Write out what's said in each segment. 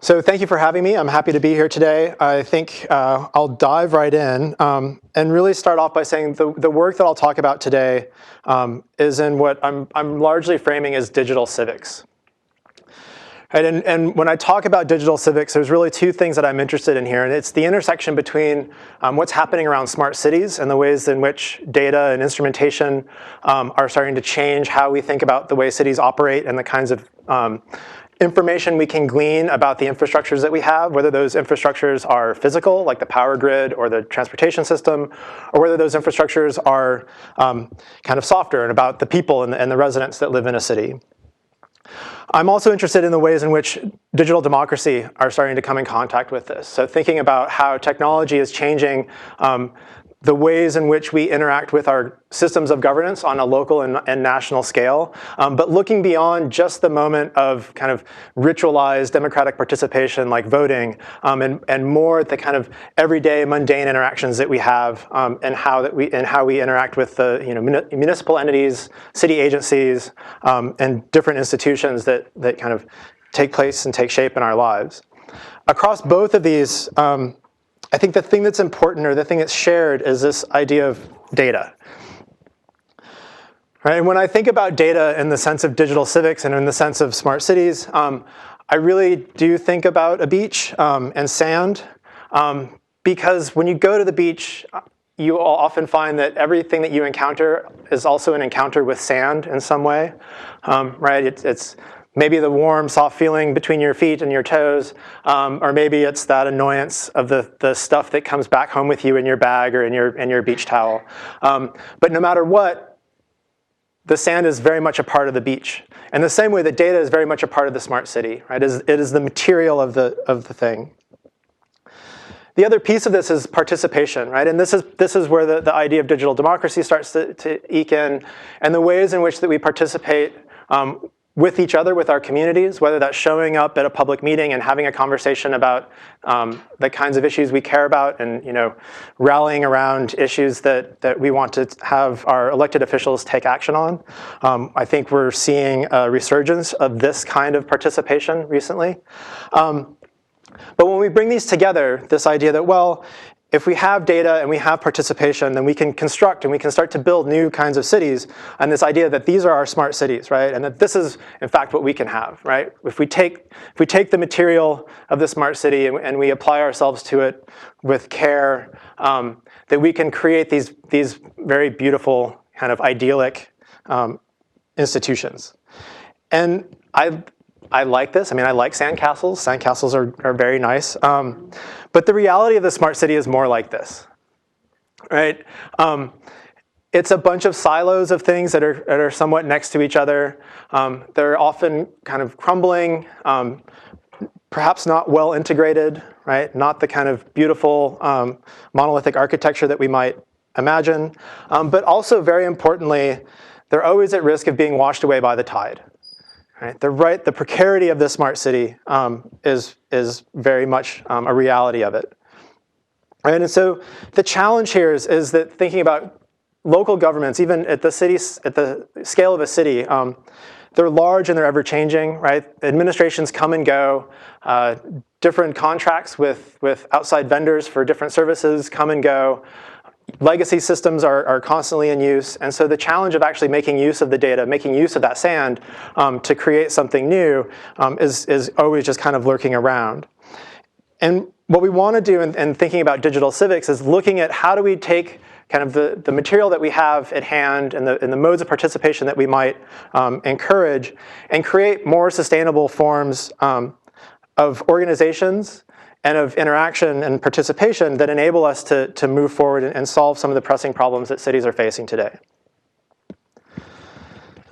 So thank you for having me. I'm happy to be here today. I think I'll dive right in and really start off by saying the work that I'll talk about today is in what I'm largely framing as digital civics. Right, and when I talk about digital civics, there's really two things that I'm interested in here, and it's the intersection between what's happening around smart cities and the ways in which data and instrumentation are starting to change how we think about the way cities operate and the kinds of information we can glean about the infrastructures that we have, whether those infrastructures are physical, like the power grid or the transportation system, or whether those infrastructures are kind of softer and about the people and the residents that live in a city. I'm also interested in the ways in which digital democracy are starting to come in contact with this. So thinking about how technology is changing the ways in which we interact with our systems of governance on a local and national scale, but looking beyond just the moment of kind of ritualized democratic participation like voting, and more at the kind of everyday mundane interactions that we have, and how we interact with the municipal entities, city agencies, and different institutions that kind of take place and take shape in our lives. Across both of these, I think the thing that's important, or the thing that's shared, is this idea of data. Right? And when I think about data in the sense of digital civics and in the sense of smart cities, I really do think about a beach and sand, because when you go to the beach, you will often find that everything that you encounter is also an encounter with sand in some way. Right? It's maybe the warm, soft feeling between your feet and your toes, or maybe it's that annoyance of the stuff that comes back home with you in your bag or in your beach towel. But no matter what, the sand is very much a part of the beach. And the same way that data is very much a part of the smart city, right? It is the material of the thing. The other piece of this is participation, right? And this is where the idea of digital democracy starts to eke in, and the ways in which that we participate with each other, with our communities, whether that's showing up at a public meeting and having a conversation about the kinds of issues we care about, and rallying around issues that we want to have our elected officials take action on. I think we're seeing a resurgence of this kind of participation recently. But when we bring these together, this idea that, well, if we have data and we have participation, then we can construct and we can start to build new kinds of cities, and this idea that these are our smart cities, right? And that this is, in fact, what we can have, right? If we take the material of the smart city and we apply ourselves to it with care, that we can create these very beautiful, kind of idyllic institutions. And I like this. I mean, I like sandcastles. Sandcastles are very nice. But the reality of the smart city is more like this, right? It's a bunch of silos of things that are somewhat next to each other. They're often kind of crumbling, perhaps not well integrated, right? Not the kind of beautiful monolithic architecture that we might imagine. But also, very importantly, they're always at risk of being washed away by the tide. Right? The precarity of the smart city is very much a reality of it. Right? And so the challenge here is that thinking about local governments, even at the scale of a city, they're large and they're ever changing. Right? Administrations come and go. Different contracts with outside vendors for different services come and go. Legacy systems are constantly in use, and so the challenge of actually making use of the data, making use of that sand to create something new is always just kind of lurking around. And what we want to do in thinking about digital civics is looking at how do we take kind of the material that we have at hand and the modes of participation that we might encourage, and create more sustainable forms of organizations and of interaction and participation that enable us to move forward and solve some of the pressing problems that cities are facing today.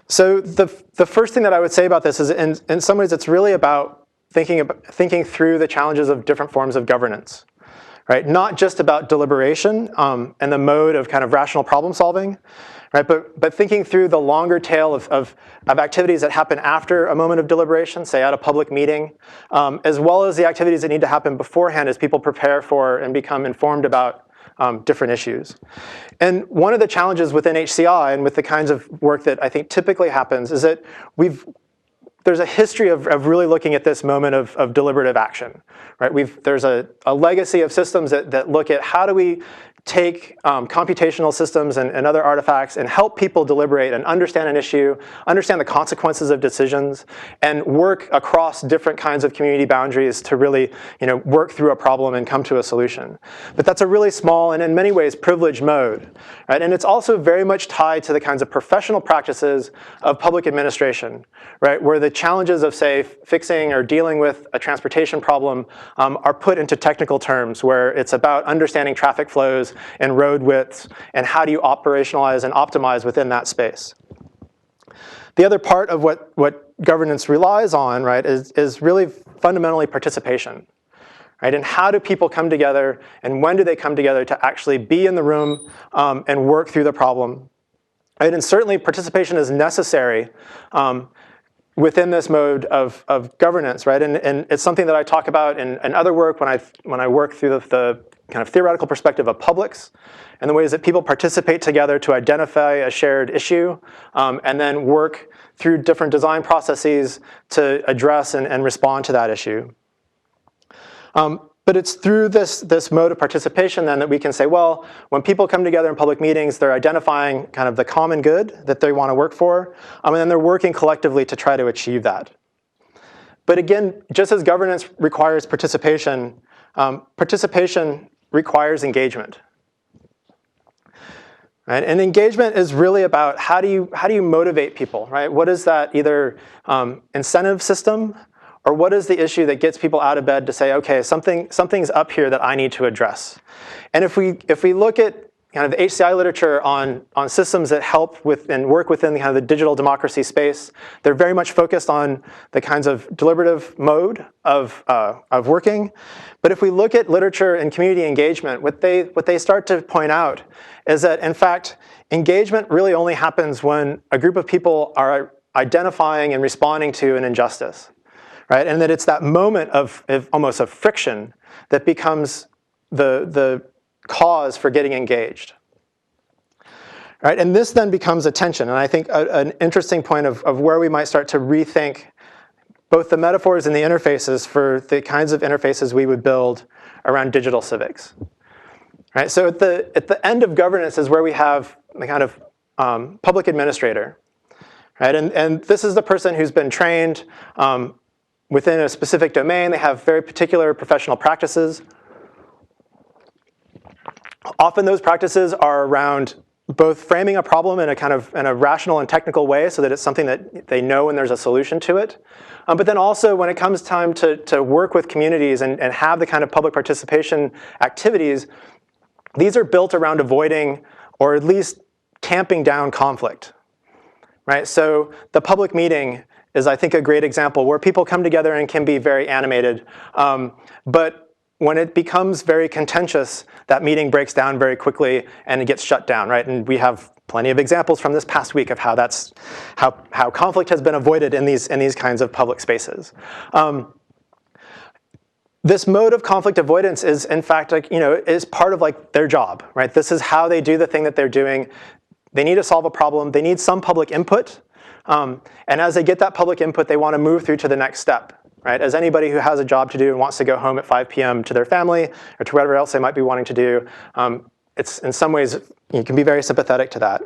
So the first thing that I would say about this is, in some ways, it's really about thinking through the challenges of different forms of governance, right? Not just about deliberation and the mode of kind of rational problem solving, right? But thinking through the longer tail of activities that happen after a moment of deliberation, say at a public meeting, as well as the activities that need to happen beforehand as people prepare for and become informed about different issues. And one of the challenges within HCI and with the kinds of work that I think typically happens is that there's a history of really looking at this moment of deliberative action, right? There's a legacy of systems that look at how do we take computational systems and other artifacts and help people deliberate and understand an issue, understand the consequences of decisions, and work across different kinds of community boundaries to really work through a problem and come to a solution. But that's a really small and in many ways privileged mode, right? And it's also very much tied to the kinds of professional practices of public administration, right? Where the challenges of, say, fixing or dealing with a transportation problem are put into technical terms, where it's about understanding traffic flows and road widths, and how do you operationalize and optimize within that space. The other part of what governance relies on, right, is really fundamentally participation, right? And how do people come together, and when do they come together to actually be in the room and work through the problem? Right? And certainly participation is necessary within this mode of governance, right? And it's something that I talk about in other work when I work through the kind of theoretical perspective of publics and the ways that people participate together to identify a shared issue and then work through different design processes to address and respond to that issue. But it's through this mode of participation then that we can say, well, when people come together in public meetings, they're identifying kind of the common good that they want to work for, and then they're working collectively to try to achieve that. But again, just as governance requires participation, participation requires engagement. Right? And engagement is really about how do you motivate people, right? What is that either incentive system, or what is the issue that gets people out of bed to say, okay, something's up here that I need to address? And if we look at kind of the HCI literature on systems that help with and work within kind of the digital democracy space, they're very much focused on the kinds of deliberative mode of working. But if we look at literature and community engagement, what they start to point out is that, in fact, engagement really only happens when a group of people are identifying and responding to an injustice, right? And that it's that moment of almost of friction that becomes the cause for getting engaged. Right? And this then becomes a tension, and I think an interesting point of where we might start to rethink both the metaphors and the interfaces for the kinds of interfaces we would build around digital civics. Right? So at the end of governance is where we have the kind of public administrator. Right? And this is the person who's been trained within a specific domain. They have very particular professional practices. Often those practices are around both framing a problem in a rational and technical way so that it's something that they know when there's a solution to it. But then also when it comes time to work with communities and have the kind of public participation activities, these are built around avoiding or at least tamping down conflict. Right? So the public meeting is, I think, a great example where people come together and can be very animated. But when it becomes very contentious, that meeting breaks down very quickly and it gets shut down, right? And we have plenty of examples from this past week of how conflict has been avoided in these kinds of public spaces. This mode of conflict avoidance is, in fact, is part of their job, right? This is how they do the thing that they're doing. They need to solve a problem. They need some public input. And as they get that public input, they want to move through to the next step. Right? As anybody who has a job to do and wants to go home at 5 p.m. to their family or to whatever else they might be wanting to do, it's in some ways you can be very sympathetic to that.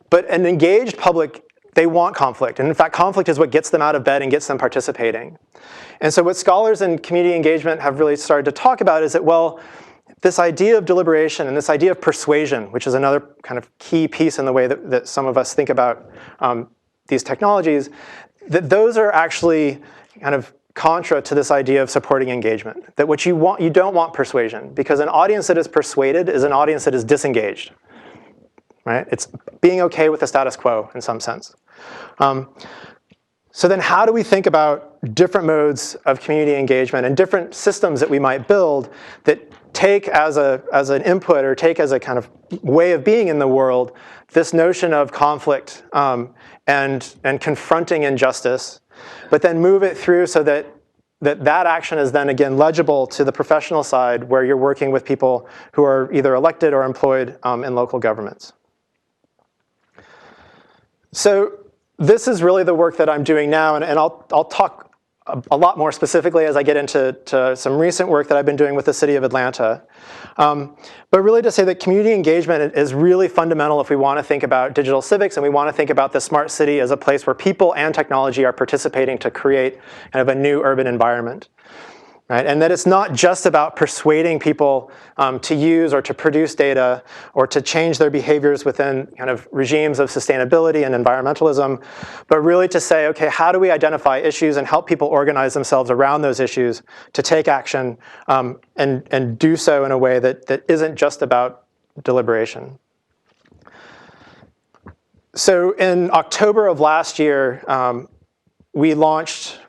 But an engaged public, they want conflict. And in fact, conflict is what gets them out of bed and gets them participating. And so what scholars in community engagement have really started to talk about is that, well, this idea of deliberation and this idea of persuasion, which is another kind of key piece in the way that some of us think about these technologies, that those are actually kind of contra to this idea of supporting engagement. That what you don't want persuasion, because an audience that is persuaded is an audience that is disengaged. Right? It's being okay with the status quo in some sense. So then how do we think about different modes of community engagement and different systems that we might build that take as an input or take as a kind of way of being in the world this notion of conflict and confronting injustice, but then move it through so that action is then again legible to the professional side where you're working with people who are either elected or employed in local governments. So this is really the work that I'm doing now, and I'll talk a lot more specifically as I get into some recent work that I've been doing with the city of Atlanta. But really to say that community engagement is really fundamental if we want to think about digital civics and we want to think about the smart city as a place where people and technology are participating to create kind of a new urban environment. Right? And that it's not just about persuading people to use or to produce data or to change their behaviors within kind of regimes of sustainability and environmentalism, but really to say, okay, how do we identify issues and help people organize themselves around those issues to take action and do so in a way that isn't just about deliberation. So in October of last year, we launched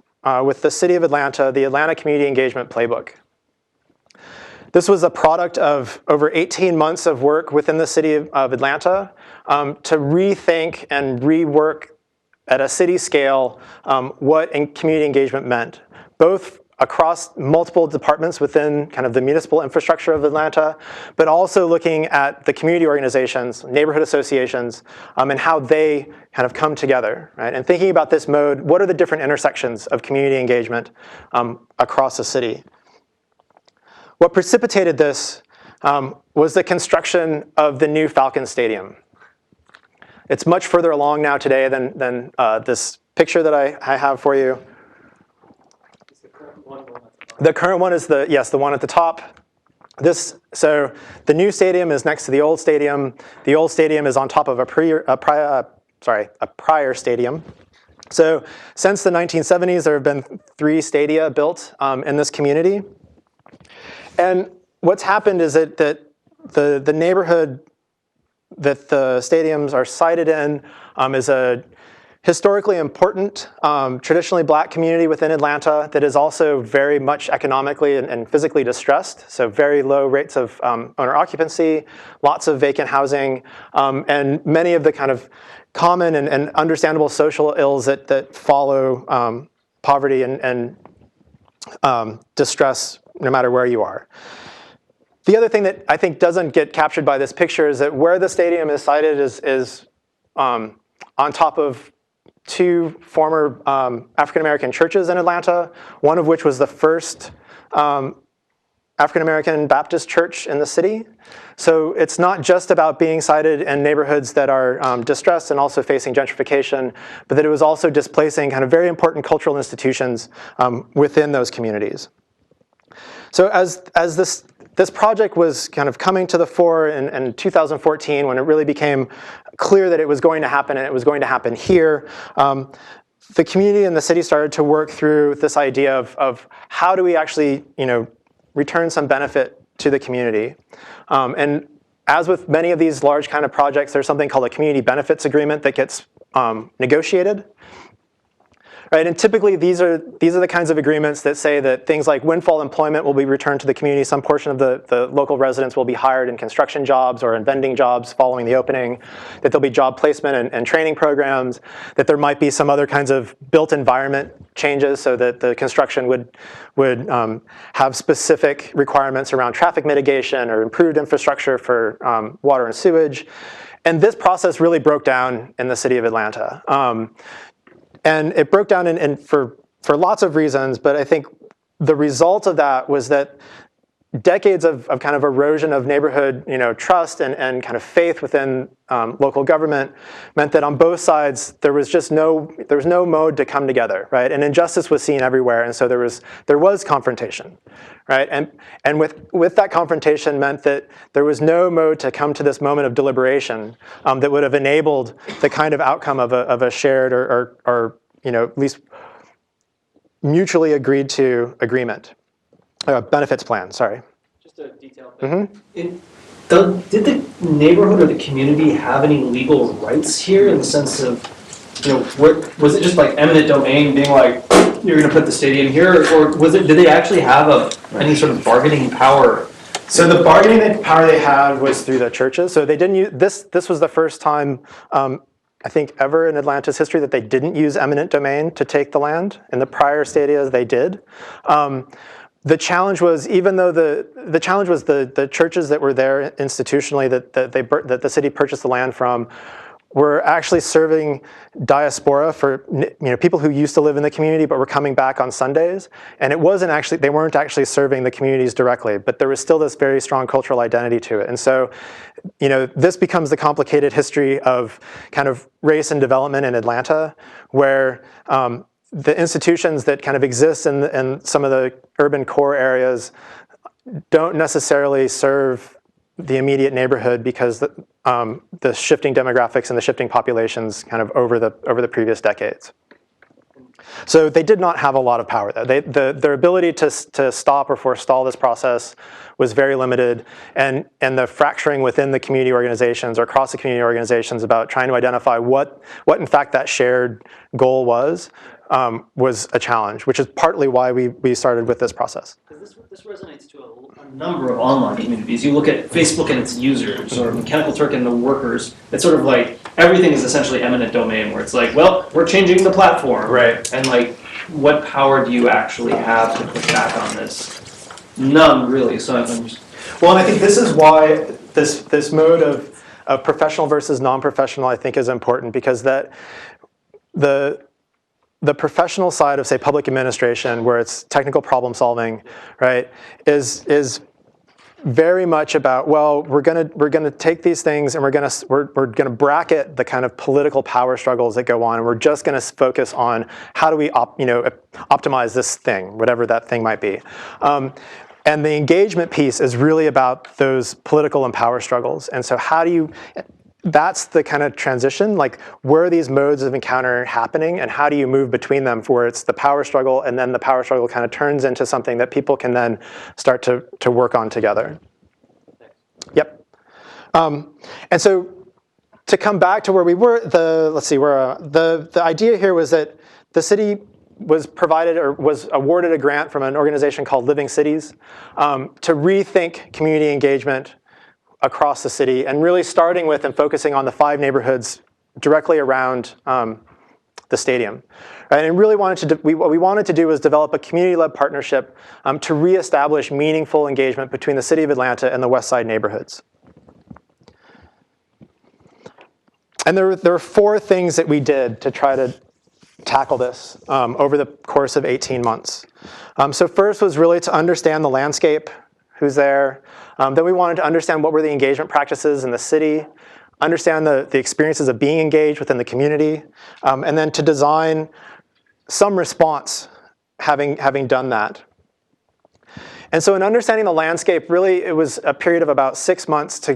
with the city of Atlanta, the Atlanta Community Engagement Playbook. This was a product of over 18 months of work within the city of Atlanta to rethink and rework at a city scale what community engagement meant, both across multiple departments within kind of the municipal infrastructure of Atlanta, but also looking at the community organizations, neighborhood associations, and how they kind of come together, right? And thinking about this mode, what are the different intersections of community engagement across the city? What precipitated this was the construction of the new Falcon Stadium. It's much further along now today than this picture that I have for you. The current one is the one at the top. So the new stadium is next to the old stadium. The old stadium is on top of a prior stadium. So since the 1970s, there have been 3 stadia built in this community. And what's happened is that the neighborhood that the stadiums are sited in is a historically important, traditionally black community within Atlanta that is also very much economically and physically distressed. So very low rates of owner occupancy, lots of vacant housing, and many of the kind of common and understandable social ills that follow poverty and distress no matter where you are. The other thing that I think doesn't get captured by this picture is that where the stadium is sited is on top of 2 former African-American churches in Atlanta, one of which was the first African-American Baptist church in the city. So it's not just about being sited in neighborhoods that are distressed and also facing gentrification, but that it was also displacing kind of very important cultural institutions within those communities. So as this project was kind of coming to the fore in 2014, when it really became clear that it was going to happen and it was going to happen here, the community and the city started to work through this idea of how do we actually, return some benefit to the community. And as with many of these large kind of projects, there's something called a community benefits agreement that gets negotiated. Right, and typically these are the kinds of agreements that say that things like windfall employment will be returned to the community. Some portion of the local residents will be hired in construction jobs or in vending jobs following the opening, that there'll be job placement and training programs, that there might be some other kinds of built environment changes so that the construction would have specific requirements around traffic mitigation or improved infrastructure for water and sewage. And this process really broke down in the city of Atlanta. And it broke down for lots of reasons, but I think the result of that was that decades of kind of erosion of neighborhood trust and kind of faith within local government meant that on both sides there was no mode to come together, right? And injustice was seen everywhere, and so there was confrontation, right? And with that confrontation meant that there was no mode to come to this moment of deliberation that would have enabled the kind of outcome of a shared or at least mutually agreed to agreement. Benefits plan, sorry. Just a detail thing. Mm-hmm. Did the neighborhood or the community have any legal rights here in the sense of, was it just like eminent domain being like, you're going to put the stadium here, or did they actually have any sort of bargaining power? So the bargaining power they had was through the churches. So they didn't use, this was the first time, I think, ever in Atlanta's history that they didn't use eminent domain to take the land. In the prior stadia, they did. The challenge was, even though the challenge was the churches that were there institutionally that the city purchased the land from were actually serving diaspora for people who used to live in the community but were coming back on Sundays. And it wasn't actually, they weren't actually serving the communities directly, but there was still this very strong cultural identity to it. And so, this becomes the complicated history of kind of race and development in Atlanta, where the institutions that kind of exist in some of the urban core areas don't necessarily serve the immediate neighborhood because the shifting demographics and the shifting populations kind of over the previous decades. So they did not have a lot of power there. Their ability to stop or forestall this process was very limited, and the fracturing within the community organizations or across the community organizations about trying to identify what in fact that shared goal was a challenge, which is partly why we started with this process. This resonates to a number of online communities. You look at Facebook and its users, or Mechanical Turk and the workers. It's sort of like everything is essentially eminent domain, where it's like, well, we're changing the platform, right? And like, what power do you actually have to push back on this? None, really. So I'm just... Well, and I think this is why this mode of professional versus non-professional, I think, is important, because that the professional side of, say, public administration, where it's technical problem solving, right, is very much about, well, we're gonna take these things and we're gonna bracket the kind of political power struggles that go on, and we're just gonna focus on how do we optimize this thing, whatever that thing might be. And the engagement piece is really about those political and power struggles. And so how do you, that's the kind of transition, like where are these modes of encounter happening and how do you move between them, for it's the power struggle, and then the power struggle kind of turns into something that people can then start to work on together. Yep. And so to come back to where we were, the idea here was that the city was provided or was awarded a grant from an organization called Living Cities to rethink community engagement across the city, and really starting with and focusing on the 5 neighborhoods directly around the stadium. Right? And really what we wanted to do was develop a community-led partnership to reestablish meaningful engagement between the city of Atlanta and the West Side neighborhoods. And there were 4 things that we did to try to tackle this over the course of 18 months. So first was really to understand the landscape, who's there. Then we wanted to understand what were the engagement practices in the city, understand the experiences of being engaged within the community, and then to design some response having done that. And so in understanding the landscape, really it was a period of about 6 months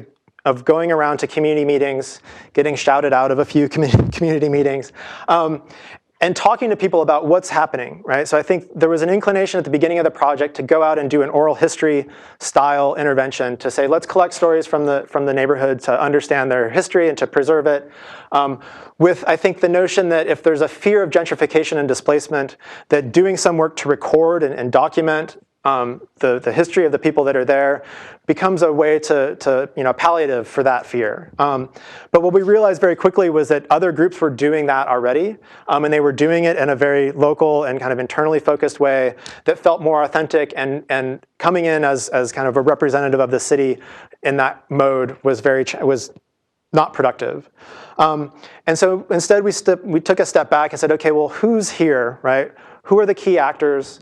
of going around to community meetings, getting shouted out of a few community meetings, and talking to people about what's happening, right? So I think there was an inclination at the beginning of the project to go out and do an oral history style intervention to say, let's collect stories from the neighborhood to understand their history and to preserve it. With, I think, the notion that if there's a fear of gentrification and displacement, that doing some work to record and document the history of the people that are there becomes a way to palliative for that fear. But what we realized very quickly was that other groups were doing that already, and they were doing it in a very local and kind of internally focused way that felt more authentic, and coming in as kind of a representative of the city in that mode was not productive. And so instead we took a step back and said, okay, well, who's here, right? Who are the key actors?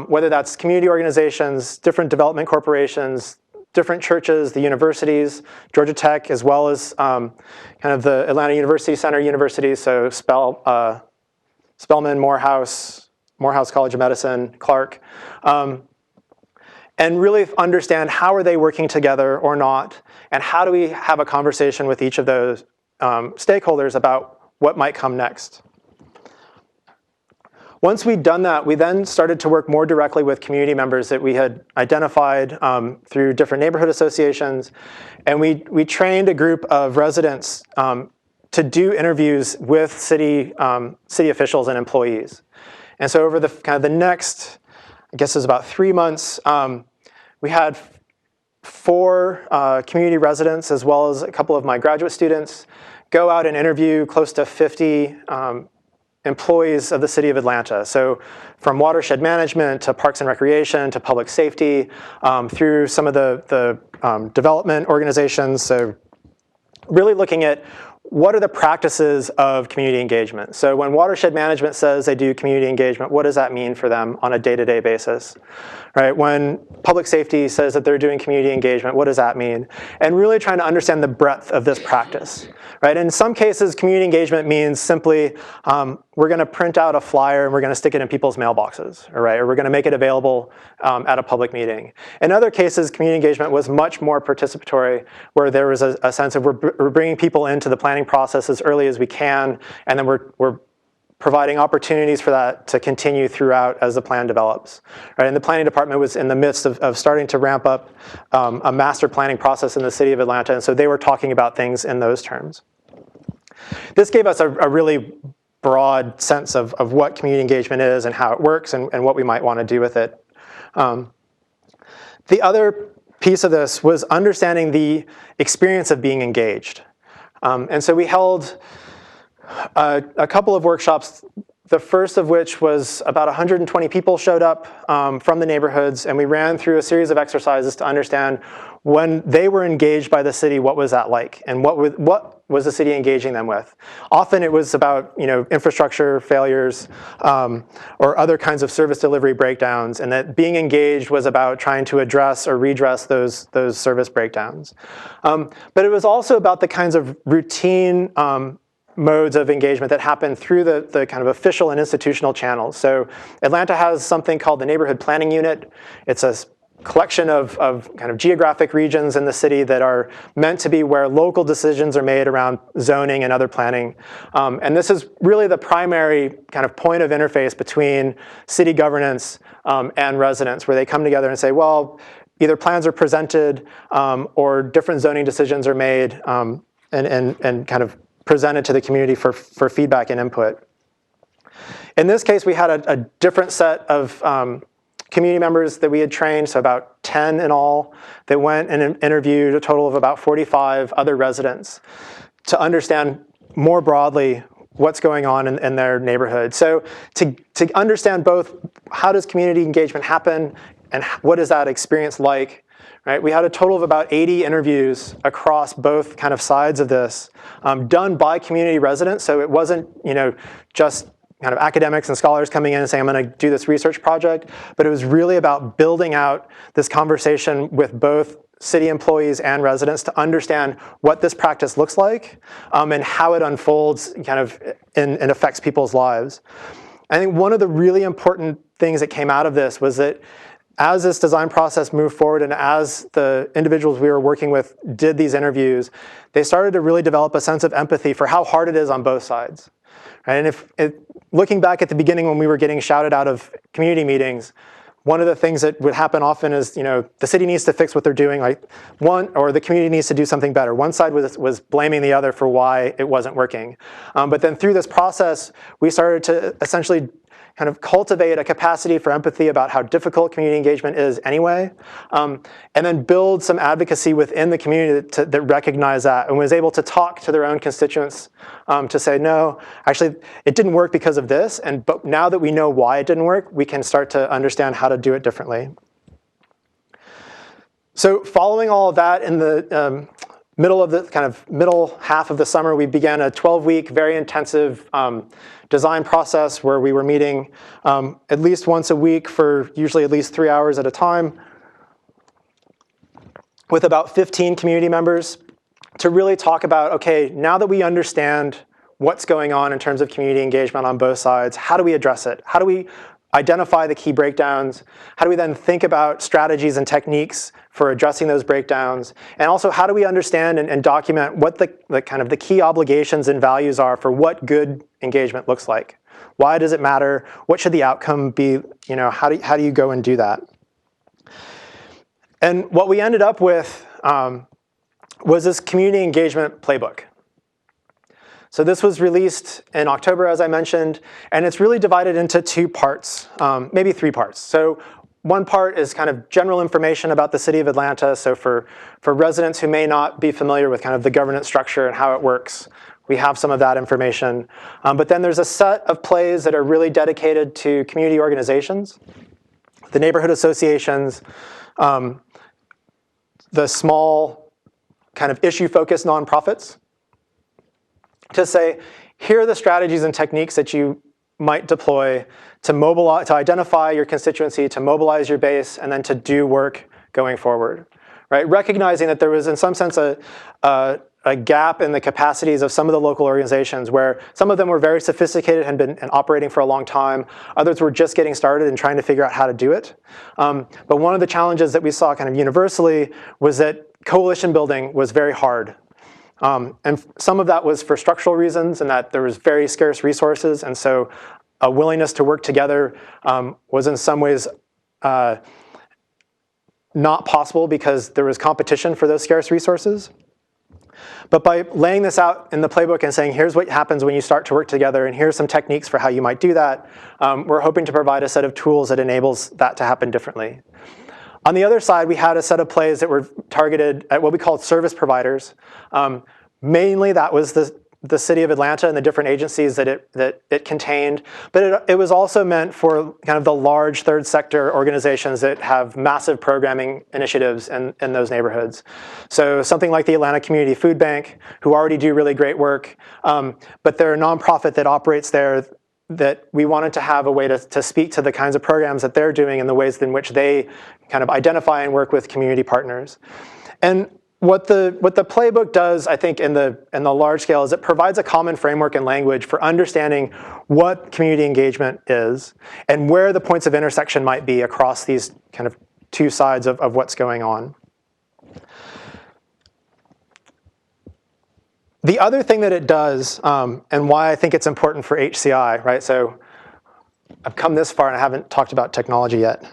Whether that's community organizations, different development corporations, different churches, the universities, Georgia Tech, as well as kind of the Atlanta University Center universities, so Spelman, Morehouse College of Medicine, Clark, and really understand how are they working together or not, and how do we have a conversation with each of those stakeholders about what might come next. Once we'd done that, we then started to work more directly with community members that we had identified through different neighborhood associations. And we trained a group of residents to do interviews with city officials and employees. And so over the next, I guess it was about 3 months, we had 4 community residents, as well as a couple of my graduate students, go out and interview close to 50 employees of the city of Atlanta. So from watershed management to parks and recreation to public safety, through some of the development organizations. So really looking at what are the practices of community engagement? So when watershed management says they do community engagement, what does that mean for them on a day-to-day basis? Right? When public safety says that they're doing community engagement, what does that mean? And really trying to understand the breadth of this practice. Right? In some cases, community engagement means simply we're going to print out a flyer and we're going to stick it in people's mailboxes, right? Or we're going to make it available at a public meeting. In other cases, community engagement was much more participatory, where there was a sense of we're bringing people into the planning process as early as we can, and then we're providing opportunities for that to continue throughout as the plan develops. Right? And the planning department was in the midst of starting to ramp up a master planning process in the city of Atlanta, and so they were talking about things in those terms. This gave us a really broad sense of what community engagement is and how it works and what we might want to do with it. The other piece of this was understanding the experience of being engaged. And so we held a couple of workshops, the first of which was about 120 people showed up from the neighborhoods, and we ran through a series of exercises to understand when they were engaged by the city, what was that like, and what was the city engaging them with. Often it was about infrastructure failures or other kinds of service delivery breakdowns, and that being engaged was about trying to address or redress those service breakdowns. But it was also about the kinds of routine modes of engagement that happen through the kind of official and institutional channels. So Atlanta has something called the Neighborhood Planning Unit. It's a collection of kind of geographic regions in the city that are meant to be where local decisions are made around zoning and other planning. And this is really the primary kind of point of interface between city governance and residents, where they come together and say, well, either plans are presented or different zoning decisions are made and kind of presented to the community for feedback and input. In this case, we had a different set of community members that we had trained, so about 10 in all, that went and interviewed a total of about 45 other residents to understand more broadly what's going on in their neighborhood. So to understand both how does community engagement happen and what is that experience like, right? We had a total of about 80 interviews across both kind of sides of this, done by community residents, so it wasn't just kind of academics and scholars coming in and saying, I'm going to do this research project, but it was really about building out this conversation with both city employees and residents to understand what this practice looks like and how it unfolds kind of and affects people's lives. I think one of the really important things that came out of this was that as this design process moved forward and as the individuals we were working with did these interviews, they started to really develop a sense of empathy for how hard it is on both sides. Right? And looking back at the beginning when we were getting shouted out of community meetings, one of the things that would happen often is, the city needs to fix what they're doing, like or the community needs to do something better. One side was blaming the other for why it wasn't working. But then through this process, we started to essentially kind of cultivate a capacity for empathy about how difficult community engagement is anyway, and then build some advocacy within the community that recognized that and was able to talk to their own constituents to say, no, actually, it didn't work because of this, but now that we know why it didn't work, we can start to understand how to do it differently. So following all of that, in the middle half of the summer, we began a 12-week, very intensive design process where we were meeting at least once a week for usually at least 3 hours at a time with about 15 community members to really talk about, okay, now that we understand what's going on in terms of community engagement on both sides, how do we address it? How do we identify the key breakdowns? How do we then think about strategies and techniques for addressing those breakdowns? And also, how do we understand and document what the kind of the key obligations and values are for what good engagement looks like? Why does it matter? What should the outcome be? How do you go and do that? And what we ended up with was this community engagement playbook. So this was released in October, as I mentioned, and it's really divided into 2 parts, maybe 3 parts. So one part is kind of general information about the city of Atlanta. So for residents who may not be familiar with kind of the governance structure and how it works, we have some of that information. But then there's a set of plays that are really dedicated to community organizations, the neighborhood associations, the small kind of issue-focused nonprofits, to say, here are the strategies and techniques that you might deploy to mobilize, to identify your constituency, to mobilize your base, and then to do work going forward, right? Recognizing that there was, in some sense, a gap in the capacities of some of the local organizations where some of them were very sophisticated and been operating for a long time. Others were just getting started and trying to figure out how to do it. But one of the challenges that we saw kind of universally was that coalition building was very hard. And some of that was for structural reasons and that there was very scarce resources. And so a willingness to work together was in some ways not possible because there was competition for those scarce resources. But by laying this out in the playbook and saying, here's what happens when you start to work together, and here's some techniques for how you might do that, we're hoping to provide a set of tools that enables that to happen differently. On the other side, we had a set of plays that were targeted at what we called service providers. Mainly that was the city of Atlanta and the different agencies that it contained. But it was also meant for kind of the large third sector organizations that have massive programming initiatives in those neighborhoods. So something like the Atlanta Community Food Bank, who already do really great work, but they're a nonprofit that operates there, that we wanted to have a way to speak to the kinds of programs that they're doing and the ways in which they kind of identify and work with community partners. And what the playbook does, I think, in the large scale is it provides a common framework and language for understanding what community engagement is and where the points of intersection might be across these kind of two sides of what's going on. The other thing that it does, and why I think it's important for HCI, right? So I've come this far and I haven't talked about technology yet.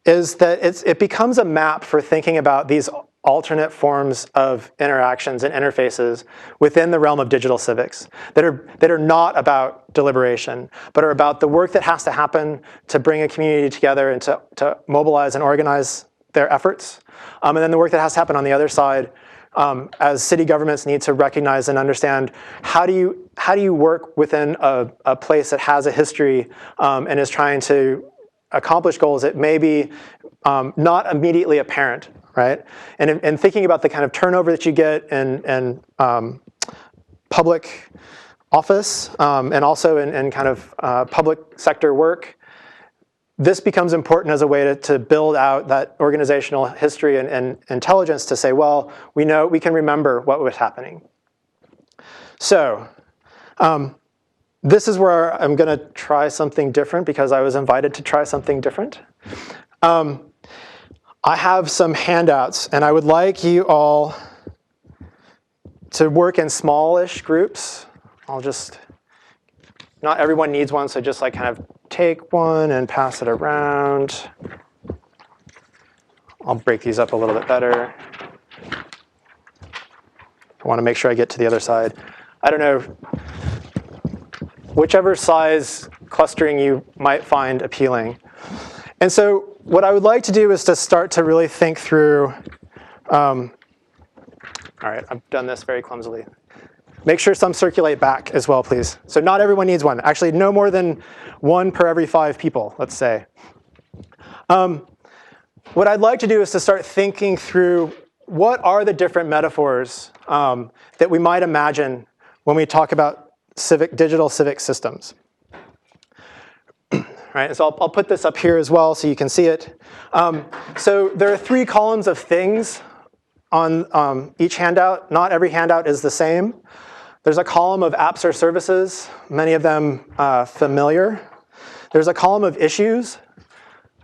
Is that it becomes a map for thinking about these alternate forms of interactions and interfaces within the realm of digital civics that are not about deliberation, but are about the work that has to happen to bring a community together and to mobilize and organize their efforts. And then the work that has to happen on the other side as city governments need to recognize and understand how do you work within a place that has a history and is trying to accomplish goals that may be not immediately apparent, right? And thinking about the kind of turnover that you get in public office and also in kind of public sector work, this becomes important as a way to build out that organizational history and intelligence to say, well, we can remember what was happening. So, this is where I'm going to try something different because I was invited to try something different. I have some handouts, and I would like you all to work in smallish groups. Not everyone needs one, so just like kind of take one and pass it around. I'll break these up a little bit better. I want to make sure I get to the other side. I don't know. Whichever size clustering you might find appealing. And so what I would like to do is to start to really think through, all right, I've done this very clumsily. Make sure some circulate back as well, please. So not everyone needs one. Actually, no more than one per every 5 people, let's say. What I'd like to do is to start thinking through what are the different metaphors that we might imagine when we talk about digital civic systems. Right, so I'll put this up here as well so you can see it. So there are 3 columns of things on each handout. Not every handout is the same. There's a column of apps or services, many of them familiar. There's a column of issues.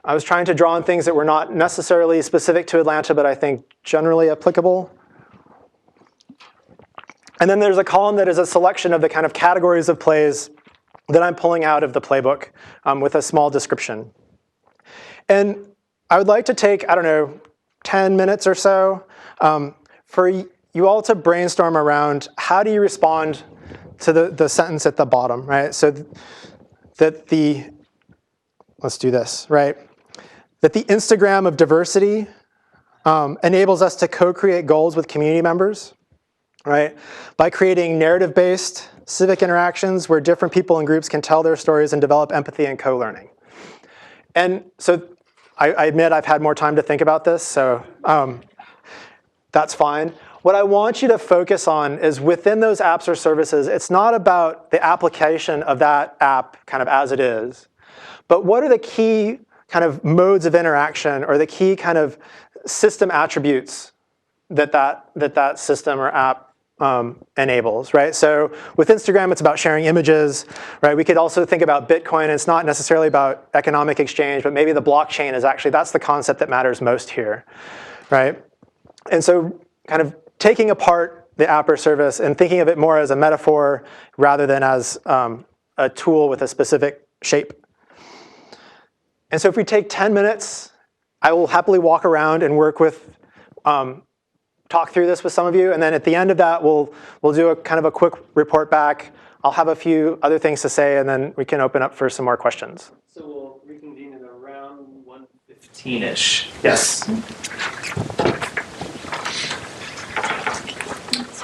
I was trying to draw on things that were not necessarily specific to Atlanta, but I think generally applicable. And then there's a column that is a selection of the kind of categories of plays that I'm pulling out of the playbook with a small description. And I would like to take, 10 minutes or so for you all to brainstorm around how do you respond to the sentence at the bottom, right? So that let's do this, right? That the Instagram of diversity enables us to co-create goals with community members. Right? By creating narrative-based civic interactions where different people and groups can tell their stories and develop empathy and co-learning. And so I admit I've had more time to think about this, so that's fine. what I want you to focus on is within those apps or services, it's not about the application of that app kind of as it is, but what are the key kind of modes of interaction or the key kind of system attributes that system or app enables, right? So with Instagram, it's about sharing images, right? We could also think about Bitcoin. It's not necessarily about economic exchange, but maybe the blockchain is actually, that's the concept that matters most here, right? And so kind of taking apart the app or service and thinking of it more as a metaphor rather than as a tool with a specific shape. And so if we take 10 minutes, I will happily walk around and work with talk through this with some of you, and then at the end of that, we'll do a kind of a quick report back. I'll have a few other things to say, and then we can open up for some more questions. So we'll reconvene at around 1:15-ish. Yes.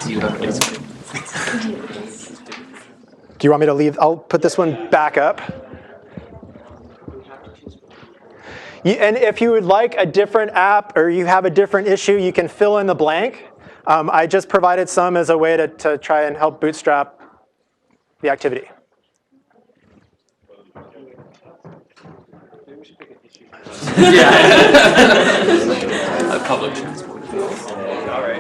Do you have anything? Do you want me to leave? I'll put this one back up. And if you would like a different app or you have a different issue, you can fill in the blank. I just provided some as a way to try and help bootstrap the activity. A public transport. All right.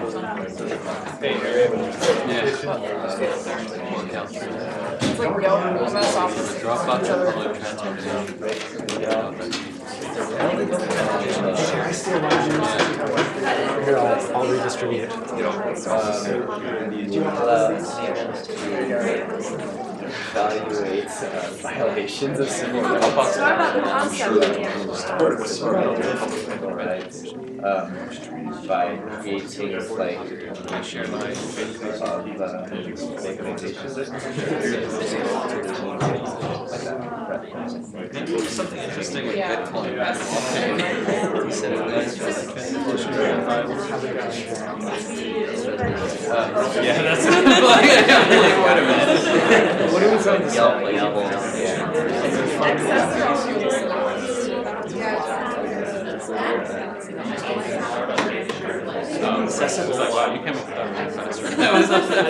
Dropbox and public transport. Here, I'll redistribute it. Evaluate violations of civil rights by creating like Something interesting with Bitcoin. Yeah, that's like, wait a minute. What are we talking about? Accessible. Wow, you came up with that really fast. Right? I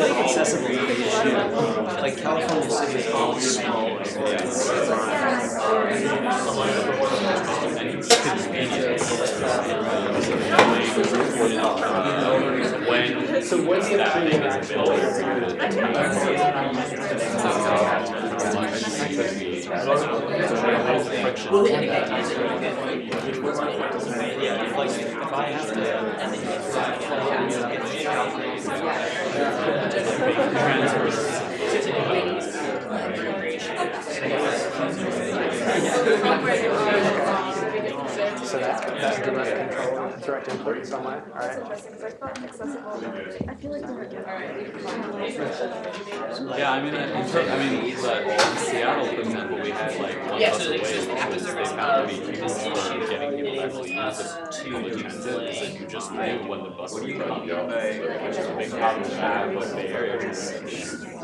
think accessible is a big issue. Like California City is all small. So what's the thing that's So that's direct control, direct input in some way. All right. Yeah, I mean, in Seattle, for example, we had like one bus away. They found to be huge for getting people to actually use it to use it, is that you just knew when the bus was coming, which is a big problem in the Bay Area.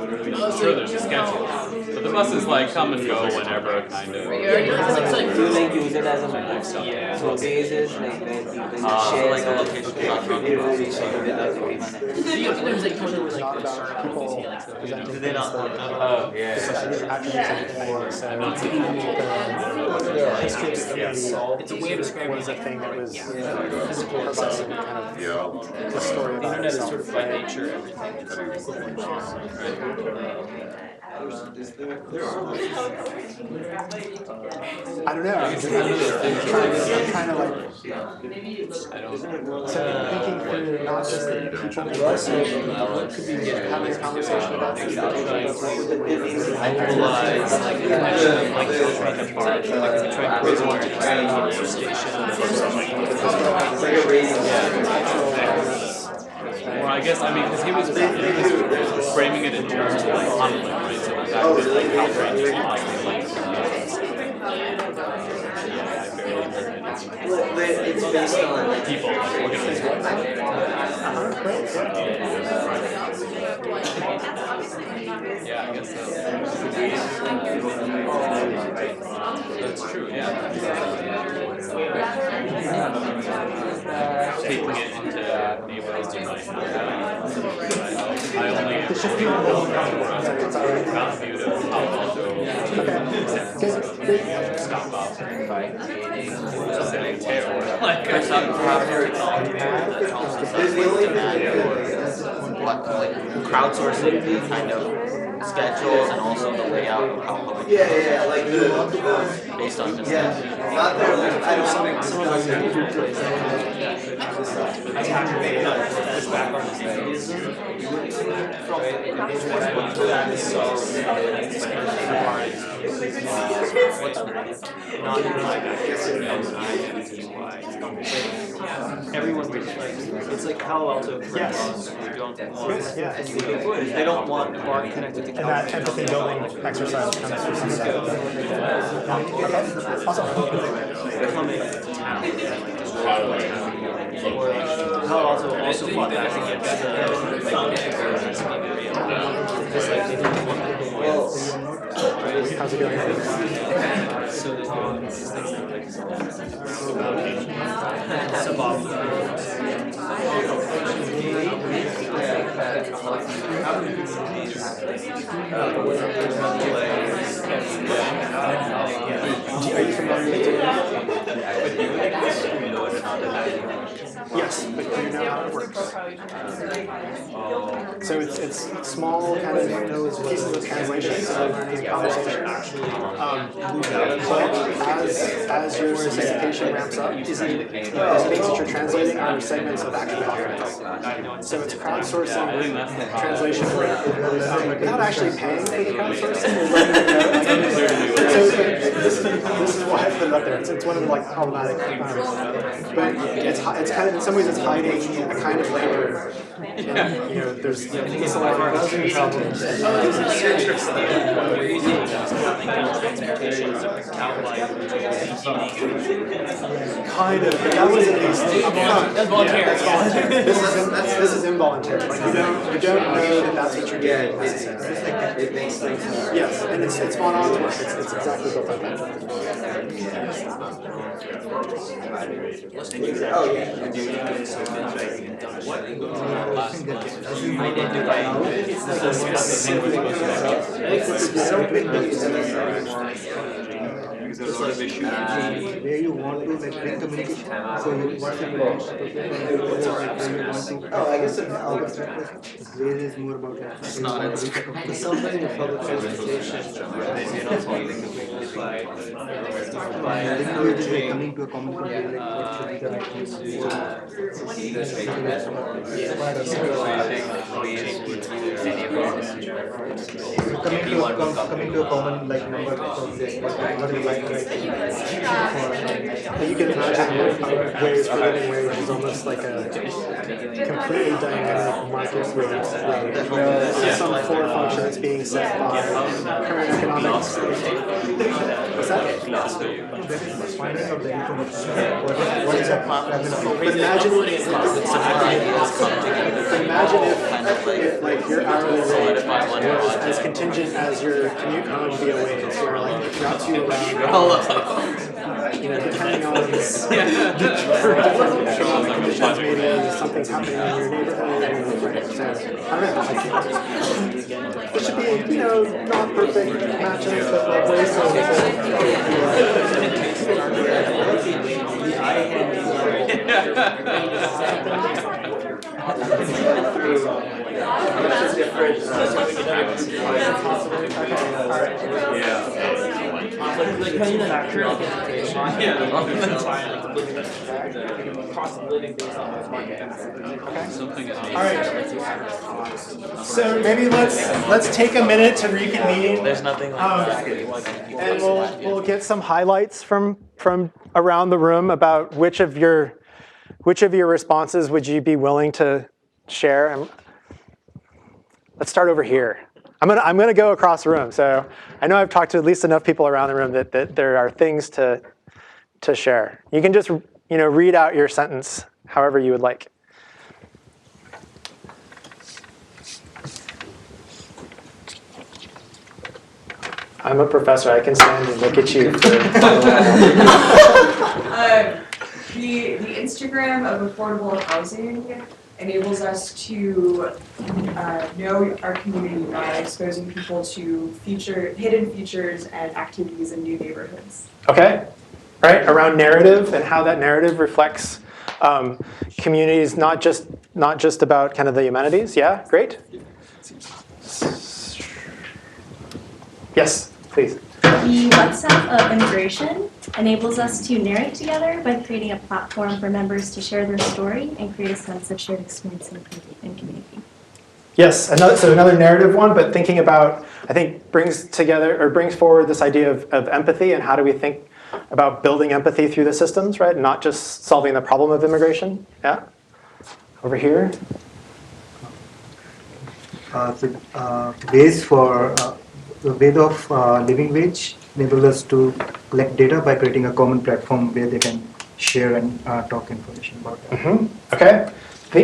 I'm sure there's a schedule, but the buses like come and go whenever, kind of. Do you like use it as a basis, like where people share like a location there's like totally It's not about people presenting things Oh, yeah. History of the community. It's a way of describing was a thing that was physical process and kind of the story the about internet is itself. sort of by nature everything. I don't know. I'm trying to like. So thinking through not just the people, but also what could be having a conversation about things that Well, I guess, I mean, because he was framing it in terms of like conflict, right? So the fact that like outrage is it's based on people, like organized. Yeah, I guess so. That's true, yeah. taking it into neighborhoods you might not have. I only found view to Palo Alto, stop off, like There's some crowdsourcing the kind of schedules and also the layout of how public like based on just not there. I don't Everyone it's like Palo Alto for us. We don't want they don't want BART connected to And that empathy building exercise comes through some of that. Awesome. coming to town. Palo Alto also fought back against How's it going? Are you familiar with Yes, but do you know how it works? So it's small kind of pieces of translation, so learning and conversation. But as your segmentation ramps up, the things that you're translating are segments of actual documents. So it's crowdsourcing translation without actually paying for the crowdsourcing. This is why I put it up there. It's one of the problematic, but it's kind of in some ways it's hiding a kind of labor. And, there's problems. Kind of, but that was at least That's voluntary. This is involuntary. Like you don't know that that's what you're doing necessarily. It makes sense. Yes, and it's gone on to work. It's exactly built like that. Oh yeah. Where you want to bring communication, so you want to Oh, I guess it's where is more about that. Something with public transportation. Coming to a common conclusion, like what should be the right coming to a common number of what is right. You can imagine ways for living wage is almost like a completely dynamic market where some floor function is being set by current economics. What's that? Finding out the information. What is that? But imagine if your hourly rate was as contingent as your commute home via Waze, where it routes you around. Depending on different economic conditions, maybe something's happening in your neighborhood. So I don't know. It should be, not perfect matches, but ways Cost of living based on those market. All right. So maybe let's take a minute to reconvene. there's nothing like And we'll get some highlights from around the room about which of your responses would you be willing to share. Let's start over here. I'm gonna go across the room. So I know I've talked to at least enough people around the room that there are things to share. You can just read out your sentence however you would like. I'm a professor. I can stand and look at you for The Instagram of affordable housing enables us to know our community by exposing people to hidden features and activities in new neighborhoods. Okay, right, around narrative and how that narrative reflects communities, not just about kind of the amenities. Yeah, great. Yes, please. The WhatsApp of immigration enables us to narrate together by creating a platform for members to share their story and create a sense of shared experience and community. Yes, another narrative one, but thinking about, I think, brings forward this idea of empathy and how do we think about building empathy through the systems, right? Not just solving the problem of immigration. Yeah, over here. The base of living wage enables us to collect data by creating a common platform where they can share and talk information about that. Mm-hmm. Okay.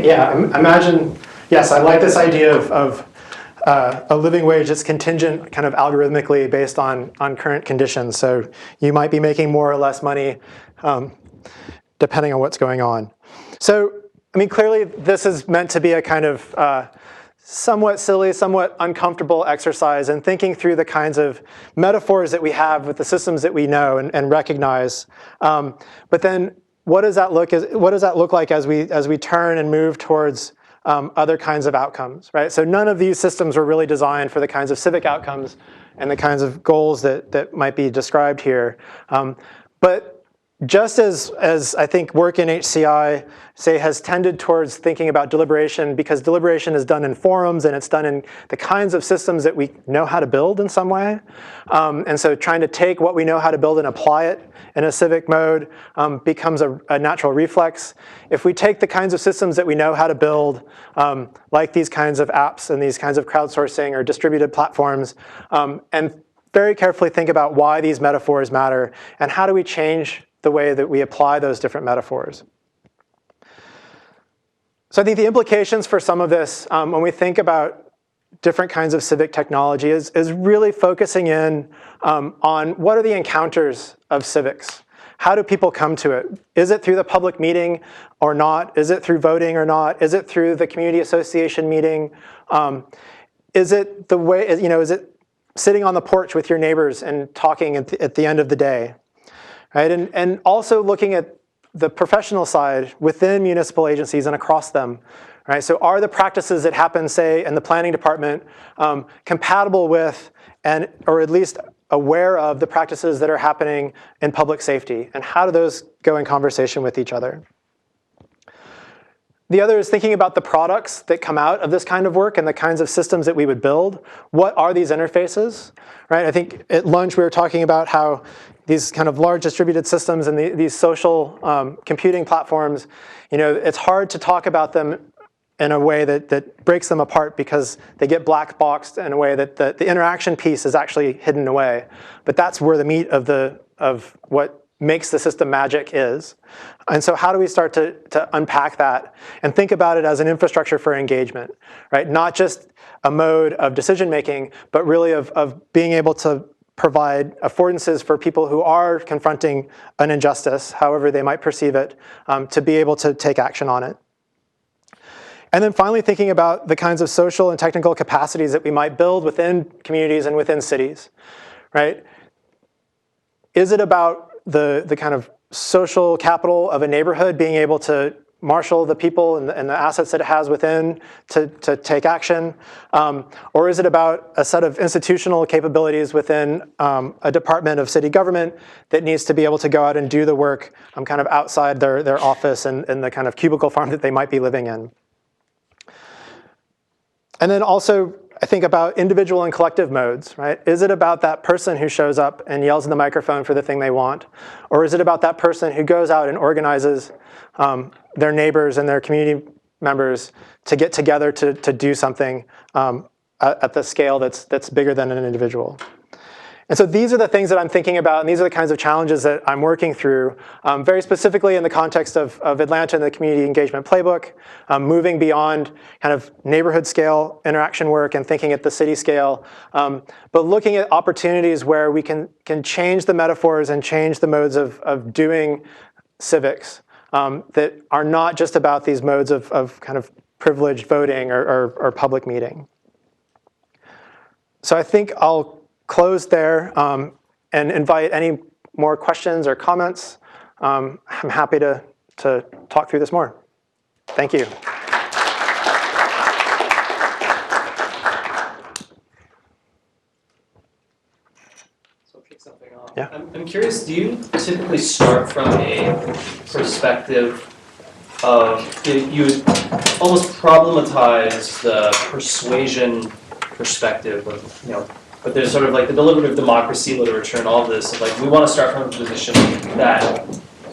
Yeah, imagine, yes, I like this idea of a living wage that's contingent kind of algorithmically based on current conditions. So you might be making more or less money depending on what's going on. So, I mean, clearly this is meant to be a kind of somewhat silly, somewhat uncomfortable exercise in thinking through the kinds of metaphors that we have with the systems that we know and recognize. But then what does that look like as we turn and move towards other kinds of outcomes, right? So none of these systems were really designed for the kinds of civic outcomes and the kinds of goals that might be described here. But just as I think work in HCI, say, has tended towards thinking about deliberation, because deliberation is done in forums and it's done in the kinds of systems that we know how to build in some way. And so trying to take what we know how to build and apply it in a civic mode becomes a natural reflex. If we take the kinds of systems that we know how to build, like these kinds of apps and these kinds of crowdsourcing or distributed platforms, and very carefully think about why these metaphors matter and how do we change the way that we apply those different metaphors. So I think the implications for some of this, when we think about different kinds of civic technology, is really focusing in on what are the encounters of civics? How do people come to it? Is it through the public meeting or not? Is it through voting or not? Is it through the community association meeting? Is it the way, is it sitting on the porch with your neighbors and talking at the end of the day? Right? And also looking at the professional side within municipal agencies and across them. Right? So are the practices that happen, say, in the planning department compatible with or at least aware of the practices that are happening in public safety? And how do those go in conversation with each other? The other is thinking about the products that come out of this kind of work and the kinds of systems that we would build. What are these interfaces? Right? I think at lunch we were talking about how these kind of large distributed systems and these social computing platforms, it's hard to talk about them in a way that breaks them apart because they get black boxed in a way that the interaction piece is actually hidden away. But that's where the meat of what makes the system magic is. And so how do we start to unpack that and think about it as an infrastructure for engagement, right? Not just a mode of decision making, but really of being able to provide affordances for people who are confronting an injustice, however they might perceive it, to be able to take action on it. And then finally thinking about the kinds of social and technical capacities that we might build within communities and within cities, right? Is it about the kind of social capital of a neighborhood being able to marshal the people and the assets that it has within to take action? Or is it about a set of institutional capabilities within a department of city government that needs to be able to go out and do the work kind of outside their office and the kind of cubicle farm that they might be living in? And then also, I think about individual and collective modes, right? Is it about that person who shows up and yells in the microphone for the thing they want? Or is it about that person who goes out and organizes their neighbors and their community members to get together to do something at the scale that's bigger than an individual? And so these are the things that I'm thinking about, and these are the kinds of challenges that I'm working through, very specifically in the context of Atlanta and the Community Engagement Playbook, moving beyond kind of neighborhood scale interaction work and thinking at the city scale, but looking at opportunities where we can change the metaphors and change the modes of doing civics that are not just about these modes of kind of privileged voting or public meeting. So I think I'll close there and invite any more questions or comments. I'm happy to talk through this more. Thank you. Something off. Yeah. I'm curious, do you typically start from a perspective of, you would almost problematize the persuasion perspective of, but there's sort of like the deliberative democracy literature and all of this, like we want to start from a position that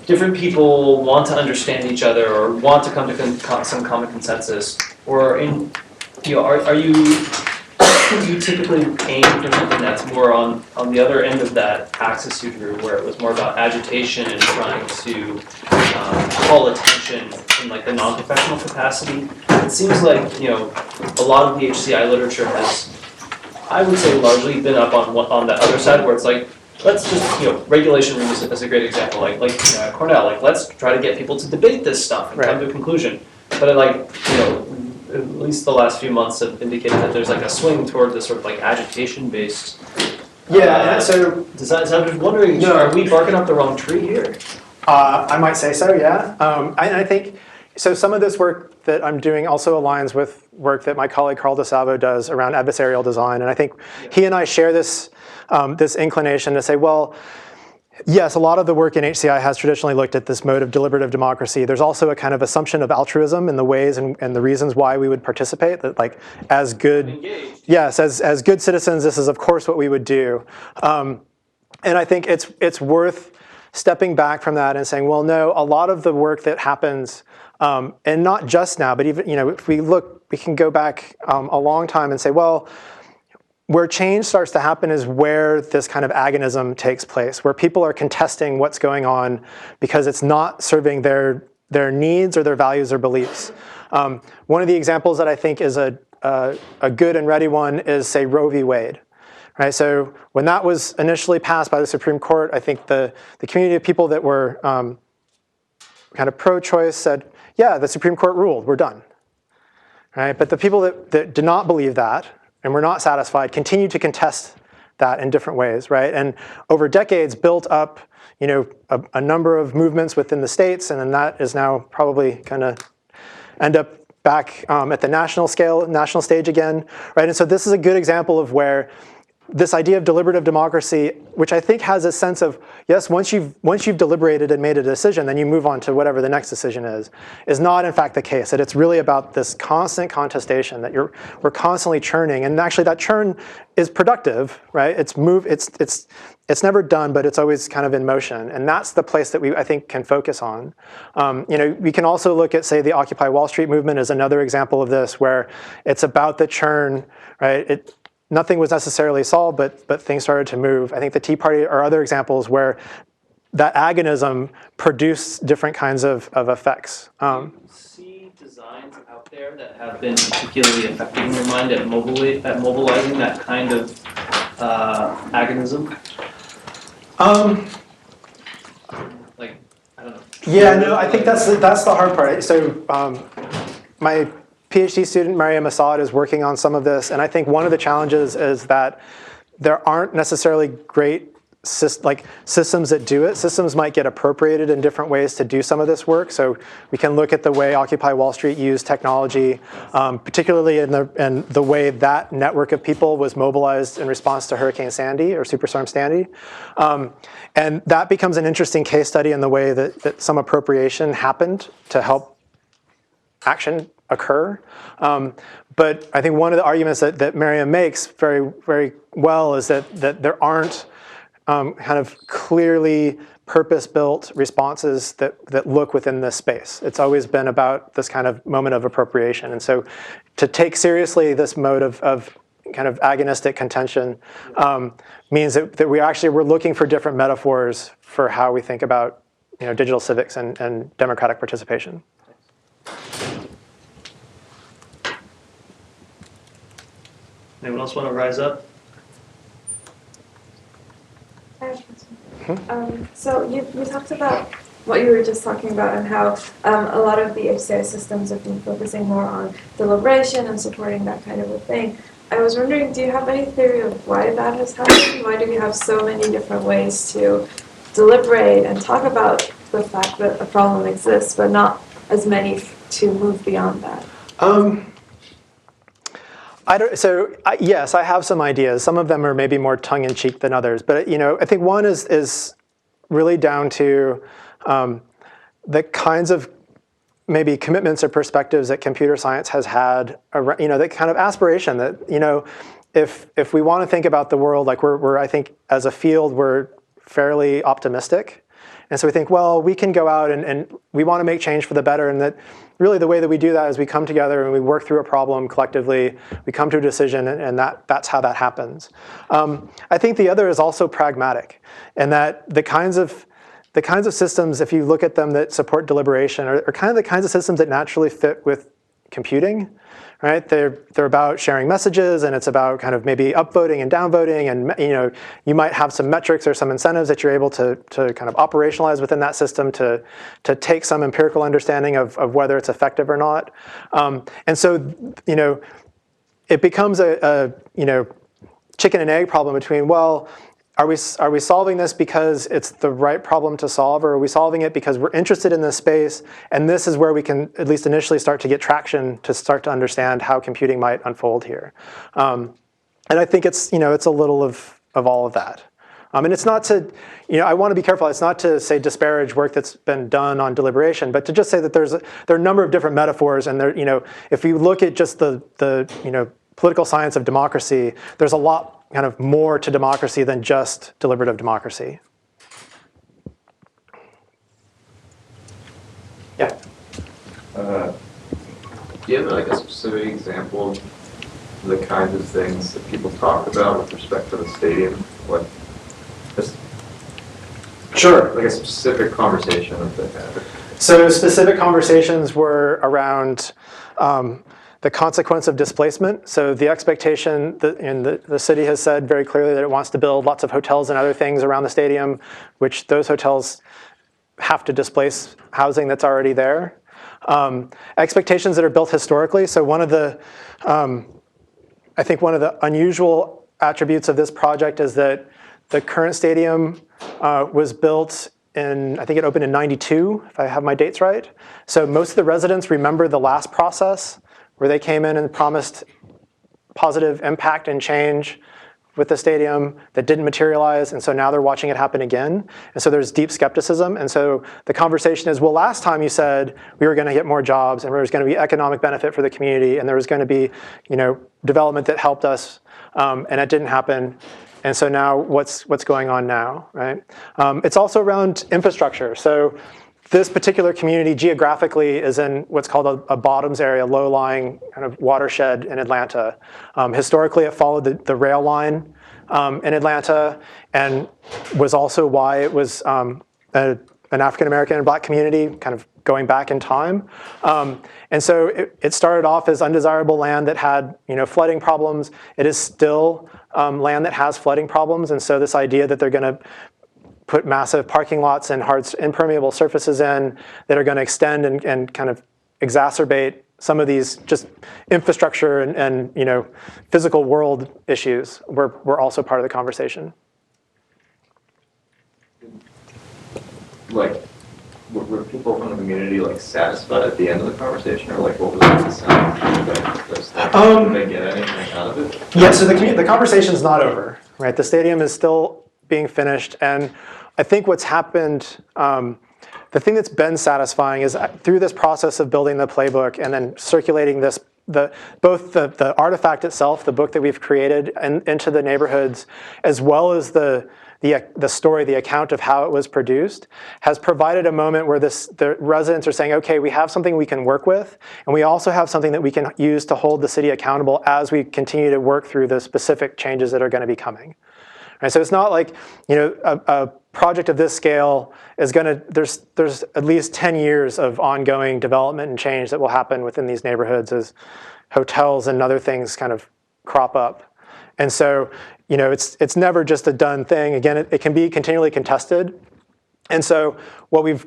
different people want to understand each other or want to come to some common consensus, or are you typically aim for something that's more on the other end of that axis you drew, where it was more about agitation and trying to call attention in like the non-professional capacity? It seems like a lot of the HCI literature has, I would say, largely been up on the other side, where it's like, let's just regulation rooms as a great example, like at Cornell, like let's try to get people to debate this stuff and come to a conclusion. But at least the last few months have indicated that there's like a swing toward this sort of like agitation-based. Yeah, so I'm just wondering, are we barking up the wrong tree here? I might say so, yeah. I think, so some of this work that I'm doing also aligns with work that my colleague Carl DeSalvo does around adversarial design. And I think he and I share this, this inclination to say, well, yes, a lot of the work in HCI has traditionally looked at this mode of deliberative democracy. There's also a kind of assumption of altruism in the ways and the reasons why we would participate, that like as good, yes, as good citizens, this is of course what we would do. And I think it's worth stepping back from that and saying, well, no, a lot of the work that happens, and not just now, but even, if we look, we can go back a long time and say, well, where change starts to happen is where this kind of agonism takes place, where people are contesting what's going on because it's not serving their needs or their values or beliefs. One of the examples that I think is a good and ready one is, say, Roe v. Wade. Right? So when that was initially passed by the Supreme Court, I think the community of people that were kind of pro-choice said, yeah, the Supreme Court ruled, we're done. Right? But the people that did not believe that and were not satisfied continued to contest that in different ways, right? And over decades built up, a number of movements within the states, and then that is now probably gonna end up back at the national stage again, right? And so this is a good example of where this idea of deliberative democracy, which I think has a sense of, yes, once you've deliberated and made a decision, then you move on to whatever the next decision is not in fact the case. That it's really about this constant contestation, that we're constantly churning, and actually that churn is productive, right? It's never done, but it's always kind of in motion, and that's the place that I think can focus on. We can also look at, say, the Occupy Wall Street movement as another example of this, where it's about the churn, right? Nothing was necessarily solved, but things started to move. I think the Tea Party are other examples where that agonism produced different kinds of effects. Do you see designs out there that have been particularly effective in your mind at mobilizing that kind of agonism? Like, I don't know. Yeah, no, I think that's the hard part. So my PhD student, Mariam Assad, is working on some of this, and I think one of the challenges is that there aren't necessarily great systems that do it. Systems might get appropriated in different ways to do some of this work. So we can look at the way Occupy Wall Street used technology, particularly in the way that network of people was mobilized in response to Hurricane Sandy or Superstorm Sandy. And that becomes an interesting case study in the way that some appropriation happened to help action occur. But I think one of the arguments that Mariam makes very, very well is that there aren't kind of clearly purpose-built responses that look within this space. It's always been about this kind of moment of appropriation. And so to take seriously this mode of kind of agonistic contention means that we're looking for different metaphors for how we think about digital civics and democratic participation. Anyone else want to rise up? So you talked about what you were just talking about and how a lot of the HCI systems have been focusing more on deliberation and supporting that kind of a thing. I was wondering, do you have any theory of why that has happened? Why do we have so many different ways to deliberate and talk about the fact that a problem exists, but not as many to move beyond that? Yes, I have some ideas. Some of them are maybe more tongue-in-cheek than others, but I think one is really down to the kinds of maybe commitments or perspectives that computer science has had, that kind of aspiration that, if we want to think about the world, like we're I think as a field, we're fairly optimistic. And so we think, well, we can go out and we want to make change for the better, and that really the way that we do that is we come together and we work through a problem collectively, we come to a decision, and that's how that happens. I think the other is also pragmatic, and that the kinds of systems, if you look at them that support deliberation, are kind of the kinds of systems that naturally fit with computing, right? They're about sharing messages, and it's about kind of maybe upvoting and downvoting, and you might have some metrics or some incentives that you're able to kind of operationalize within that system to take some empirical understanding of whether it's effective or not. And so it becomes a chicken and egg problem between, well, are we solving this because it's the right problem to solve, or are we solving it because we're interested in this space, and this is where we can at least initially start to get traction to start to understand how computing might unfold here. And I think it's a little of all of that. And it's not to, I want to be careful. It's not to say disparage work that's been done on deliberation, but to just say that there are a number of different metaphors, and if you look at just the political science of democracy, there's a lot kind of more to democracy than just deliberative democracy. Yeah. Do you have like a specific example of the kinds of things that people talk about with respect to the stadium? What? Sure. Like a specific conversation that they had. So specific conversations were around the consequence of displacement. So the expectation that the city has said very clearly that it wants to build lots of hotels and other things around the stadium, which those hotels have to displace housing that's already there. Expectations that are built historically. So I think one of the unusual attributes of this project is that the current stadium was built I think it opened in '92, if I have my dates right. So most of the residents remember the last process, where they came in and promised positive impact and change with the stadium that didn't materialize, and so now they're watching it happen again. And so there's deep skepticism, and so the conversation is, well, last time you said we were going to get more jobs, and there was going to be economic benefit for the community, and there was going to be development that helped us, and it didn't happen. And so now what's going on now, right? It's also around infrastructure. So this particular community geographically is in what's called a bottoms area, low-lying kind of watershed in Atlanta. Historically, it followed the rail line in Atlanta, and was also why it was an African-American and Black community kind of going back in time. And so it started off as undesirable land that had flooding problems. It is still land that has flooding problems, and so this idea that they're going to put massive parking lots and hard impermeable surfaces in that are going to extend and kind of exacerbate some of these just infrastructure and physical world issues were also part of the conversation. Like, were people from the community satisfied at the end of the conversation, or what was the sound? Did they get anything out of it? Yeah, so the conversation's not over, right? The stadium is still being finished, and I think what's happened, the thing that's been satisfying is through this process of building the playbook and then circulating both the artifact itself, the book that we've created, into the neighborhoods, as well as the story, the account of how it was produced, has provided a moment where the residents are saying, okay, we have something we can work with, and we also have something that we can use to hold the city accountable as we continue to work through the specific changes that are going to be coming. Right, so it's not like a project of this scale is going to, there's at least 10 years of ongoing development and change that will happen within these neighborhoods as hotels and other things kind of crop up. And so it's never just a done thing. Again, it can be continually contested. And so what we've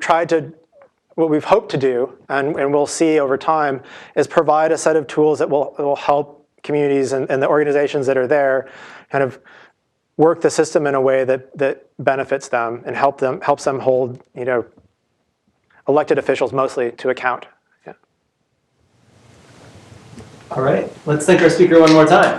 hoped to do, and we'll see over time, is provide a set of tools that will help communities and the organizations that are there kind of work the system in a way that benefits them and helps them hold, elected officials mostly to account. Yeah. All right, let's thank our speaker one more time.